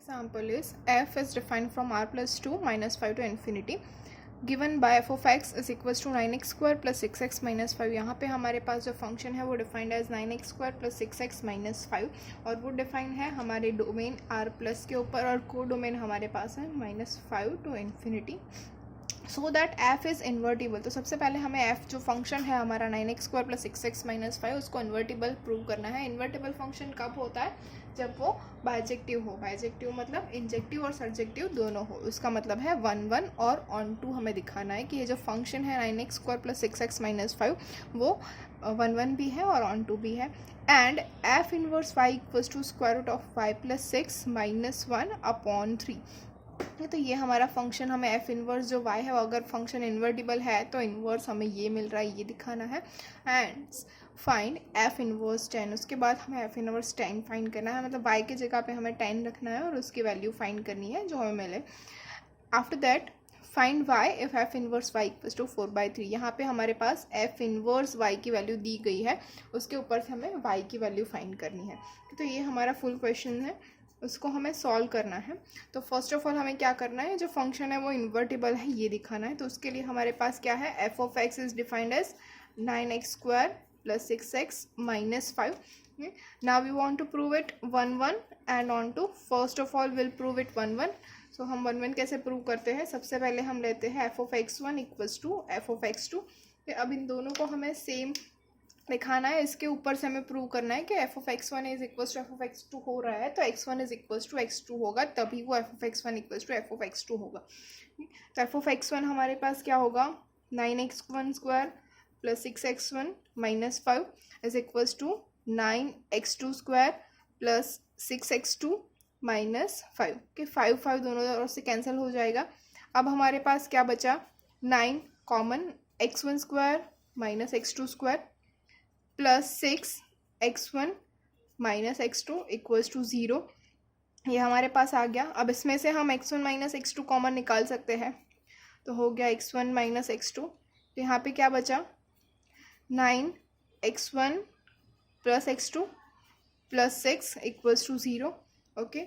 example is f is defined from r plus 2 minus 5 to infinity given by f of x is equals to 9x square plus 6x minus 5। यहाँ पे हमारे पास जो function है वो defined as 9x square plus 6x minus 5 और वो defined है हमारे डोमेन r प्लस के ऊपर और को डोमेन हमारे पास है -5 to infinity so that f is invertible. तो सबसे पहले हमें एफ जो फंक्शन है हमारा 9x square plus 6x minus 5 उसको इन्वर्टिबल प्रूव करना है। इन्वर्टिबल फंक्शन कब होता है? जब वो बाइजेक्टिव हो। बाइजेक्टिव मतलब इंजेक्टिव और सर्जेक्टिव दोनों हो। उसका मतलब है 1 1 और ऑन टू हमें दिखाना है कि ये जो फंक्शन है 9x square plus 6x minus 5 वो 1 1 भी है और ऑन टू भी है। And f inverse y equals to square root of y plus 6 minus 1 upon 3। तो ये हमारा फंक्शन हमें एफ इनवर्स जो y है वो अगर फंक्शन इन्वर्टिबल है तो इन्वर्स हमें ये मिल रहा है, ये दिखाना है। And find F inverse 10। उसके बाद हमें एफ इनवर्स 10 फाइंड करना है, मतलब y की जगह पे हमें 10 रखना है और उसकी वैल्यू फाइंड करनी है जो हमें मिले। After that find y if f inverse y equals to 4/3। यहाँ पे हमारे पास एफ इनवर्स y की वैल्यू दी गई है, उसके ऊपर से हमें y की वैल्यू फाइंड करनी है। तो ये हमारा फुल क्वेश्चन है, उसको हमें सॉल्व करना है। तो फर्स्ट ऑफ ऑल हमें क्या करना है, जो फंक्शन है वो इन्वर्टिबल है ये दिखाना है। तो उसके लिए हमारे पास क्या है, f of x is defined as 9x square plus 6x minus 5। Now we want to prove it 1 1 and onto first of all will prove it 1 1। So हम 1 1 कैसे प्रूव करते हैं? सबसे पहले हम लेते हैं f of x1 equals to f of x2। अब इन दोनों को हमें सेम दिखाना है, इसके ऊपर से हमें प्रूव करना है कि f of x1 is equals to f of x2 हो रहा है तो x1 is equals to x2 होगा, तभी वो f of x1 equals to f of x2 होगा। तो एफ ऑफ x1 हमारे पास क्या होगा, 9x1 square plus 6x1 minus 5 is equals to 9x2 square plus 6x2 minus 5 के 5 5 दोनों तरफ से कैंसिल हो जाएगा। अब हमारे पास क्या बचा, 9 common, x1 square minus x2 square plus 6x1 minus x2 equals to 0। ये हमारे पास आ गया। अब इसमें से हम x1 माइनस x2 कॉमन निकाल सकते हैं, तो हो गया x1 माइनस x2। तो यहाँ पे क्या बचा, 9x1 plus x2 plus 6 equals to 0। Okay,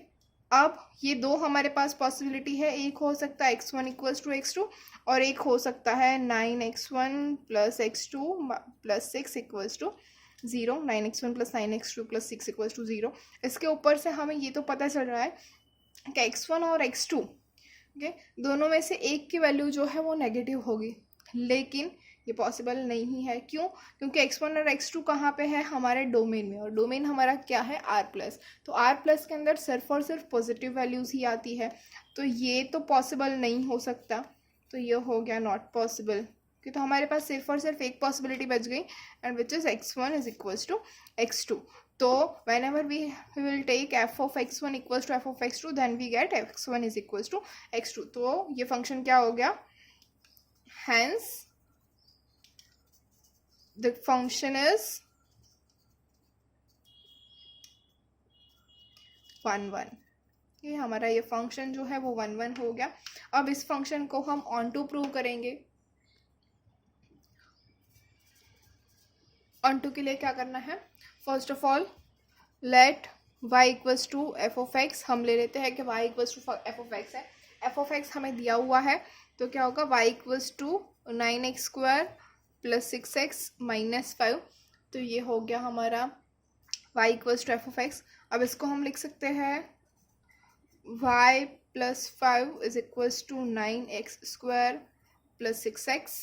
अब ये दो हमारे पास पॉसिबिलिटी है, एक हो सकता है x1 इक्वल्स टू x2 और एक हो सकता है 9x1 plus x2 plus 6 equals to 0। 9x1 plus 9x2 plus 6 equals to 0। इसके ऊपर से हमें ये तो पता चल रहा है कि x1 और x2 ओके दोनों में से एक की वैल्यू जो है वो नेगेटिव होगी, लेकिन ये पॉसिबल नहीं है। क्यों? क्योंकि x1 और x2 कहाँ पे है, हमारे डोमेन में, और डोमेन हमारा क्या है, r प्लस। तो r प्लस के अंदर सिर्फ और सिर्फ पॉजिटिव वैल्यूज़ ही आती है, तो ये तो पॉसिबल नहीं हो सकता। तो ये हो गया नॉट पॉसिबल, कि तो हमारे पास सिर्फ और सिर्फ एक पॉसिबिलिटी बच गई, and which is x1 is equals to x2। तो whenever we will take f of x1 equals to f of x2 then we get x1 is equals to x2। तो ये फंक्शन क्या हो गया, hence the function is 1 1। ये हमारा ये function जो है वो 1 1 हो गया। अब इस फंक्शन को हम ऑन टू प्रूव करेंगे। ऑन टू के लिए क्या करना है, first of all let y equals to f of x. हम ले लेते हैं कि y equals to f of x है। एफ ऑफ एक्स हमें दिया हुआ है, तो क्या होगा, y equals to 9x square plus 6x minus 5। तो ये हो गया हमारा y equals to f of x. अब इसको हम लिख सकते हैं y plus 5 is equals to 9x square plus 6x।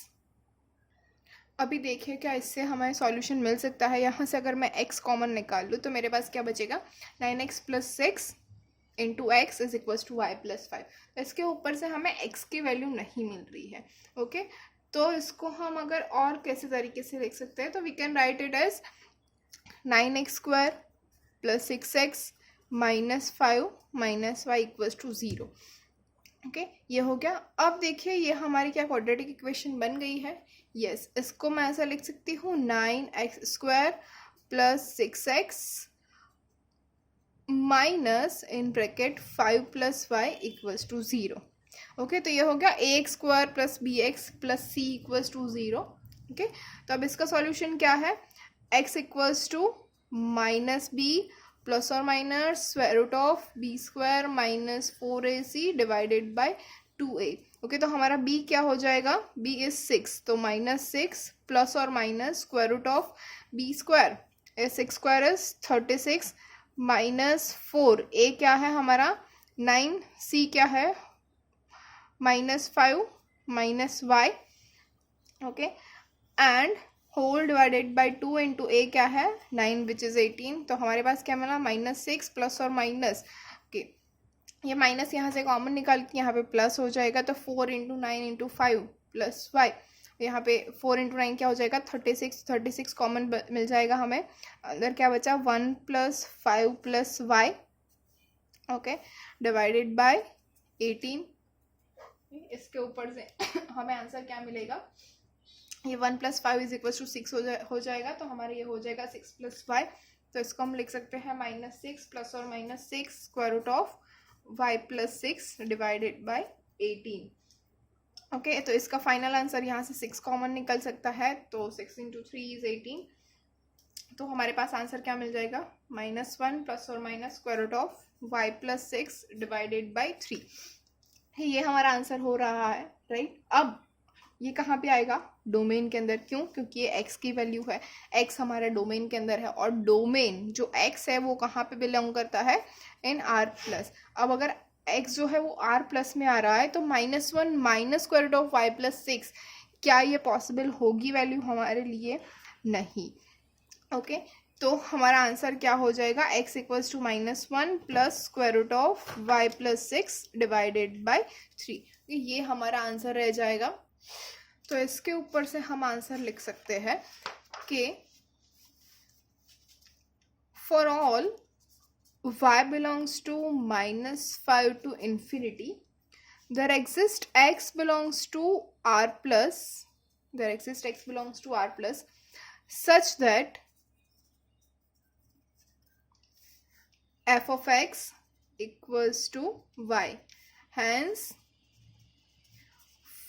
अभी देखिए क्या इससे हमें सॉल्यूशन मिल सकता है। यहाँ से अगर मैं x कॉमन निकाल लूँ तो मेरे पास क्या बचेगा, 9x plus 6 into x is equals to y plus 5। तो इसके ऊपर से हमें x की वैल्यू नहीं मिल रही है। ओके, तो इसको हम अगर और कैसे तरीके से लिख सकते हैं, तो we can write it as 9x square plus 6x minus 5 minus y equals to 0। Okay, ये हो गया। अब देखिए ये हमारी क्या क्वाड्रेटिक इक्वेशन बन गई है। यस, इसको मैं ऐसा लिख सकती हूँ 9x square plus 6x minus in bracket 5 plus y equals to 0। Okay, तो ये हो गया ax square plus B X plus C equals to 0। Okay, तो अब इसका सॉल्यूशन क्या है, x equals to minus B plus और minus square root of B square minus 4ac divided by 2a। Okay, तो हमारा b क्या हो जाएगा, b इज 6, तो -6 प्लस और minus square root of B square, 6 square is 36 minus 4, a क्या है हमारा 9, c क्या है -5 minus y, okay, and whole divided by 2 into a क्या है 9 विच इज 18। तो हमारे पास क्या मिला -6 प्लस और माइनस, ओके, ये माइनस यहाँ से कॉमन निकाल के यहाँ पे प्लस हो जाएगा, तो 4 इंटू 9 इंटू 5 प्लस y, यहाँ पे 4 इंटू 9 क्या हो जाएगा 36 कॉमन मिल जाएगा हमें, अंदर क्या बचा 1 plus 5 plus y, okay, divided by 18। इसके ऊपर से हमें आंसर क्या मिलेगा, ये 1 प्लस 5 इज इक्वल टू 6 हो जाएगा, तो हमारा ये हो जाएगा 6 प्लस 5, तो इसको हम लिख सकते हैं -6 प्लस और minus 6 square root of y plus 6 divided by 18। Okay, तो इसका फाइनल आंसर यहाँ से 6 कॉमन निकल सकता है, तो 6 इंटू 3 इज 18, तो हमारे पास आंसर क्या मिल जाएगा -1 प्लस और minus square root of y plus 6 divided by 3। ये हमारा आंसर हो रहा है, राइट। अब ये कहाँ पे आएगा, डोमेन के अंदर, क्यों, क्योंकि ये x की वैल्यू है, x हमारे डोमेन के अंदर है, और डोमेन जो x है वो कहाँ पे बिलोंग करता है, इन R+। अब अगर x जो है वो R+ में आ रहा है, तो -1 minus square root of y plus 6, क्या ये पॉसिबल होगी वैल्यू हमारे लिए, नहीं। ओके, तो हमारा आंसर क्या हो जाएगा, x equals to -1 plus square root of y plus 6 divided by 3, ये हमारा आंसर रह जाएगा। तो इसके ऊपर से हम आंसर लिख सकते हैं कि for all y belongs to -5 to infinity, there exists x belongs to R plus, such that f of x equals to y, hence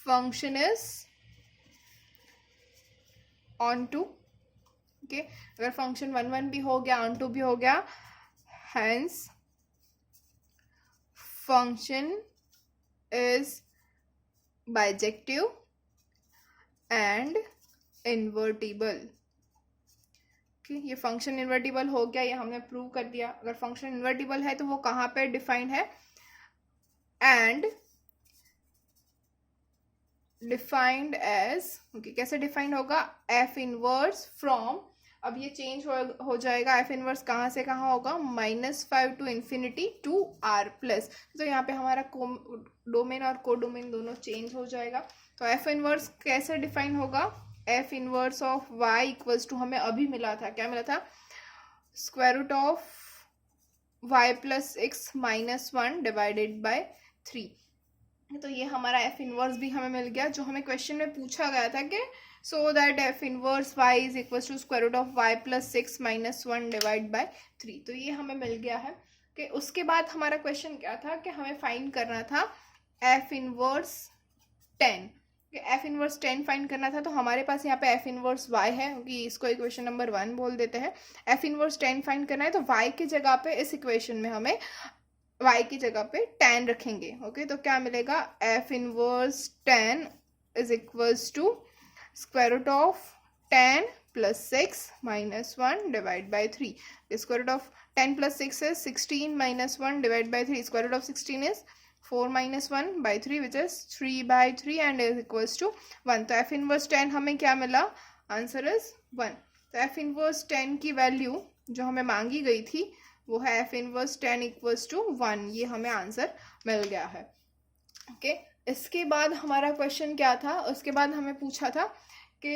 function is on to, okay, अगर फंक्शन 1 भी हो गया, on to भी हो गया, hence function is bijective and invertible। ये function invertible हो गया, ये हमने प्रूव कर दिया। अगर फंक्शन इन्वर्टिबल है तो वो कहाँ पे डिफाइंड है, एंड डिफाइंड एज, ओके, कैसे डिफाइंड होगा, एफ इनवर्स फ्रॉम, अब ये चेंज हो जाएगा, एफ इनवर्स कहाँ से कहाँ होगा, -5 टू इन्फिनिटी टू R+, तो यहाँ पे हमारा डोमेन और कोडोमेन दोनों चेंज हो जाएगा। तो एफ इनवर्स कैसे डिफाइन होगा, f inverse of y equals to, हमें अभी मिला था, क्या मिला था, square root of y plus 6 -1 divided by 3, तो ये हमारा एफ इनवर्स भी हमें मिल गया, जो हमें क्वेश्चन में पूछा गया था कि so that F inverse y is equal to square root of y plus 6 -1 divide by 3, तो ये हमें मिल गया है। कि उसके बाद हमारा क्वेश्चन क्या था कि हमें फाइंड करना था F inverse 10, F inverse 10 find करना था, तो हमारे पास यहाँ पे एफ इनवर्स y है, क्योंकि इसको इक्वेशन नंबर 1 बोल देते हैं। एफ इनवर्स 10 फाइंड करना है, तो y की जगह पे इस इक्वेशन में हमें y की जगह पे 10 रखेंगे। ओके, तो क्या मिलेगा, F inverse 10 is equals to square root of 10 plus 6 -1 divide by 3, square root of 10 plus 6 is 16 -1 divide by 3, square root of 16 is 4 -1 by 3 which is 3 by 3 and is equals to 1। तो F inverse 10 हमें क्या मिला, answer is 1। तो F inverse 10 की value जो हमें मांगी गई थी वो है एफ इनवर्स 10 इक्वल्स टू 1, ये हमें आंसर मिल गया है। ओके, इसके बाद हमारा क्वेश्चन क्या था, उसके बाद हमें पूछा था कि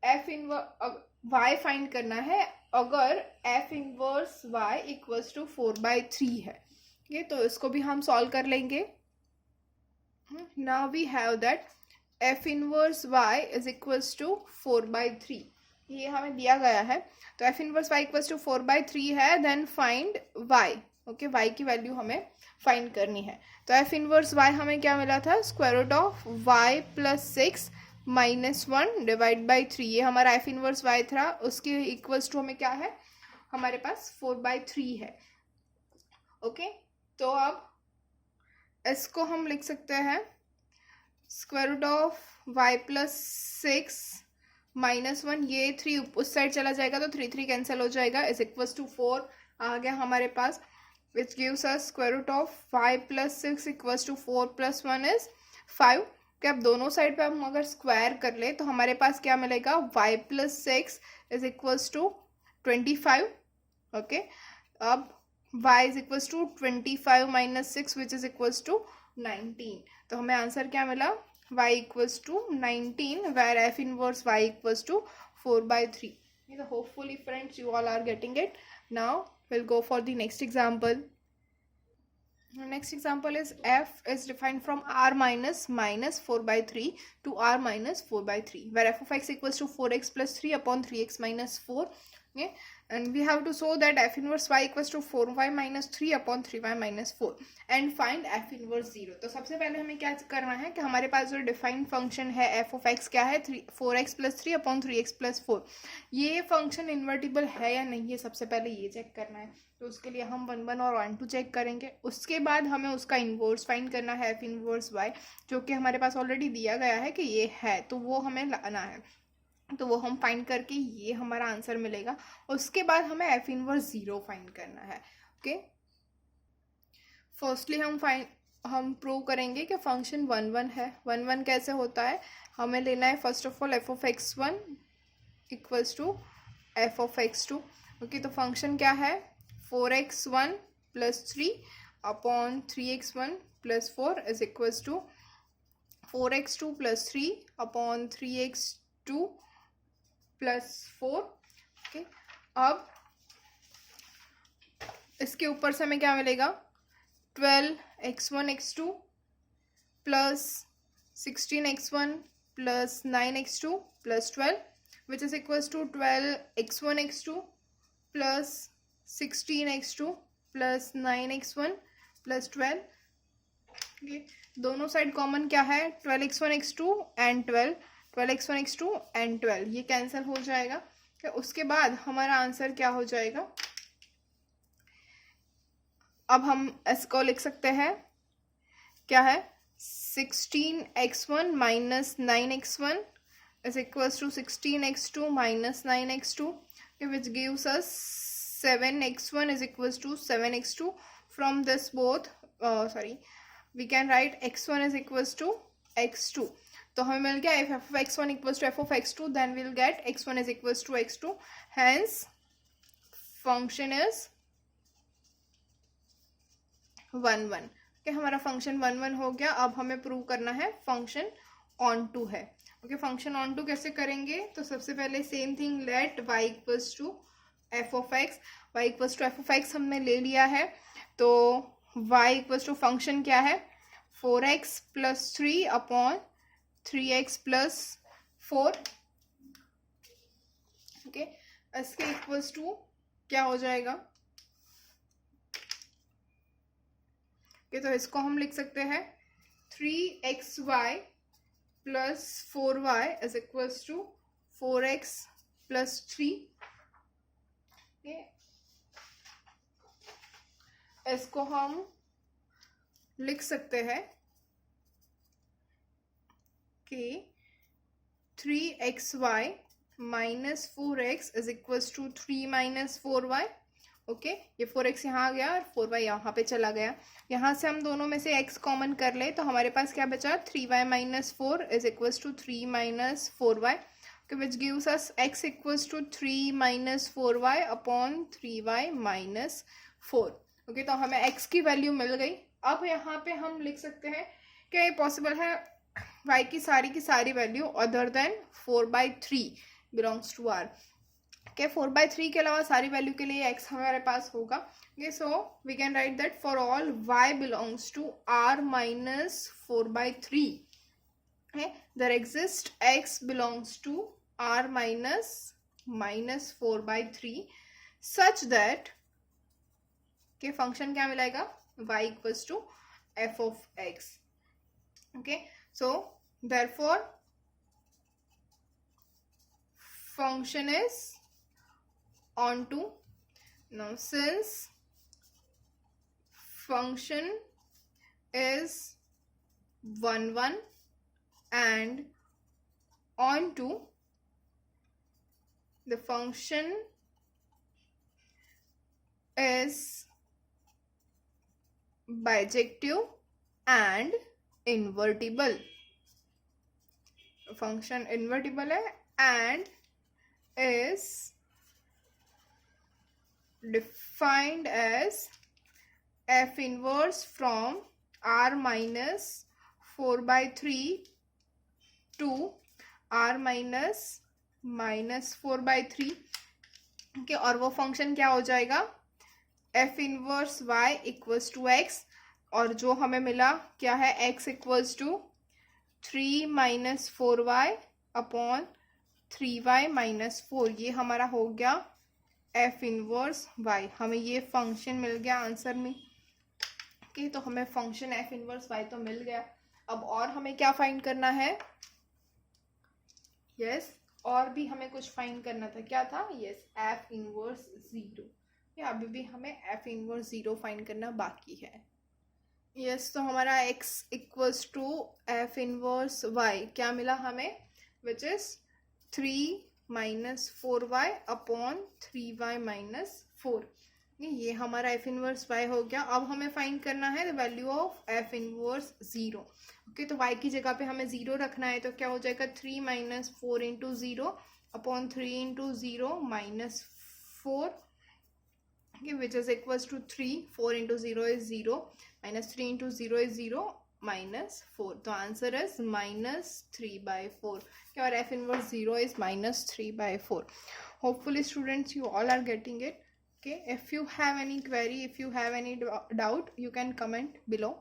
एफ इनवर्स y फाइंड करना है अगर F inverse y equals to 4/3 है। ओके, तो इसको भी हम सॉल्व कर लेंगे। Now we have that F inverse y is equals to 4/3, ये हमें दिया गया है। तो F inverse y equals to 4/3 है, then find y। Okay, y की वैल्यू हमें फाइंड करनी है। तो एफ इनवर्स y हमें क्या मिला था, square root of y plus 6 -1 divide by 3, ये हमारा एफ इनवर्स y था, उसके इक्वल्स टू हमें क्या है हमारे पास 4/3 है। ओके, तो अब इसको हम लिख सकते हैं square root of y plus 6 -1, ये 3 उस साइड चला जाएगा तो 3 कैंसिल हो जाएगा, इज इक्वल्स टू 4 आ गया हमारे पास, which gives us square root of y plus 6 equals to 4 + 1 is 5। कि अब दोनों साइड पे हम अगर स्क्वायर कर ले तो हमारे पास क्या मिलेगा, y plus 6 is equals to 25। Okay, अब y is equals to 25 - 6 which is equals to 19। तो हमें आंसर क्या मिला, y equals to 19 where f inverse y equals to 4/3। So hopefully friends you all are getting it. Now we'll go for the next example. The next example is f is defined from r minus 4/3 to r minus 4/3 where f of x equals to 4x plus 3 upon 3x minus 4. Okay, and we have to show that f inverse y equals to 4y minus 3 upon 3y minus 4 and find f inverse 0. तो सबसे पहले हमें क्या करना है कि हमारे पास जो डिफाइंड फंक्शन है f of x क्या है, 4x plus 3 upon 3x plus 4, ये फंक्शन इन्वर्टिबल है या नहीं, ये सबसे पहले ये चेक करना है। तो उसके लिए हम 1 1 और 1 2 चेक करेंगे। उसके बाद हमें उसका इन्वर्स फाइंड करना है f इन्वर्स y, जो कि हमारे पास ऑलरेडी दिया गया है कि ये है, तो वो हमें लाना है। तो वो हम फाइंड करके ये हमारा आंसर मिलेगा। उसके बाद हमें f इनवर्स 0 फाइंड करना है। ओके, फर्स्टली हम प्रूव करेंगे कि फंक्शन 1 1 है। 1 1 कैसे होता है, हमें लेना है first of all f of x1 equals to f of x2। Okay, तो फंक्शन क्या है, 4x1 + 3 upon 3x1 + 4 is equals to 4x2 + 3 upon 3x2 + 4। Okay, अब इसके ऊपर से हमें क्या मिलेगा, 12x1 x2 + 16x1 + 9x2 + 12 which is equals to 12x1 x2 + 16x2 + 9x1 + 12। okay, दोनों साइड कॉमन क्या है, 12x1 x2 and 12x1 x2 and 12, ये कैंसिल हो जाएगा। उसके बाद हमारा आंसर क्या हो जाएगा, अब हम इसको लिख सकते हैं क्या है, 16x1 - 9x1 is equals to 16x2 - 9x2 which gives us 7x1 is equals to 7x2। From this both we can write x1 is equals to x2। तो हमें मिल गया if f of x1 equals to f of x2 then we'll get x1 is equals to x2, hence function is 1 1। Okay, हमारा function 1 1 हो गया। अब हमें prove करना है फंक्शन ऑन टू है। ओके, फंक्शन ऑन टू कैसे करेंगे, तो सबसे पहले same thing, let y equals to f of x, y equals to f of x हमने ले लिया है। तो y इक्वल्स टू फंक्शन क्या है, 4x + 3 अपॉन 3x + 4। ओके, इसके इक्वल्स टू क्या हो जाएगा, ओके, तो इसको हम लिख सकते हैं 3xy + 4y is equals to 4x + 3। Okay, इसको हम लिख सकते हैं कि 3xy - 4x is equals to 3 - 4y। Okay, ये 4x यहाँ आ गया और 4y यहाँ पे चला गया। यहाँ से हम दोनों में से x कॉमन कर ले तो हमारे पास क्या बचा, 3y - 4 is equals to 3 - 4y which gives us x equals to 3 - 4y upon 3y - 4। Okay, तो हमें x की वैल्यू मिल गई। अब यहाँ पे हम लिख सकते हैं क्या ये पॉसिबल है y की सारी value other than 4/3 belongs to r। क्या 4/3 के अलावा सारी वैल्यू के लिए x हमारे पास होगा। Okay, so we can write that for all y belongs to r - 4/3 there exist x belongs to r - 4/3 such that के फंक्शन क्या मिलेगा, y equals to f of x। ओके, so therefore function is onto Now since function is 1 1 and onto the function is bijective and invertible. Function invertible है and is defined as f inverse from r minus 4 by 3 to r minus 4 by 3. okay, और वो function क्या हो जाएगा, f inverse y equals to x, और जो हमें मिला क्या है, x equals to 3 minus 4y upon 3y minus 4. ये हमारा हो गया f इनवर्स y. हमें ये फंक्शन मिल गया आंसर में. ओके, तो हमें फंक्शन f इनवर्स y तो मिल गया. अब और हमें क्या फाइंड करना है, यस और भी हमें कुछ फाइंड करना था. क्या था, यस f इनवर्स 0. अभी भी हमें f इनवर्स 0 फाइंड करना बाकी है. यस तो हमारा x equals to f inverse y क्या मिला हमें, which is 3 minus 4y upon 3y minus 4. ये हमारा f इनवर्स y हो गया. अब हमें फाइंड करना है the value of f inverse 0. Okay, तो y की जगह पे हमें 0 रखना है, तो क्या हो जाएगा 3 minus 4 into 0 upon 3 into 0 minus 4. okay, which is equals to 3. 4 into 0 is 0 minus 3 into 0 is 0 minus 4. तो answer is minus 3 by 4. okay, और f inverse 0 is minus 3 by 4. hopefully students you all are getting it. okay, if you have any query, if you have any doubt, you can comment below.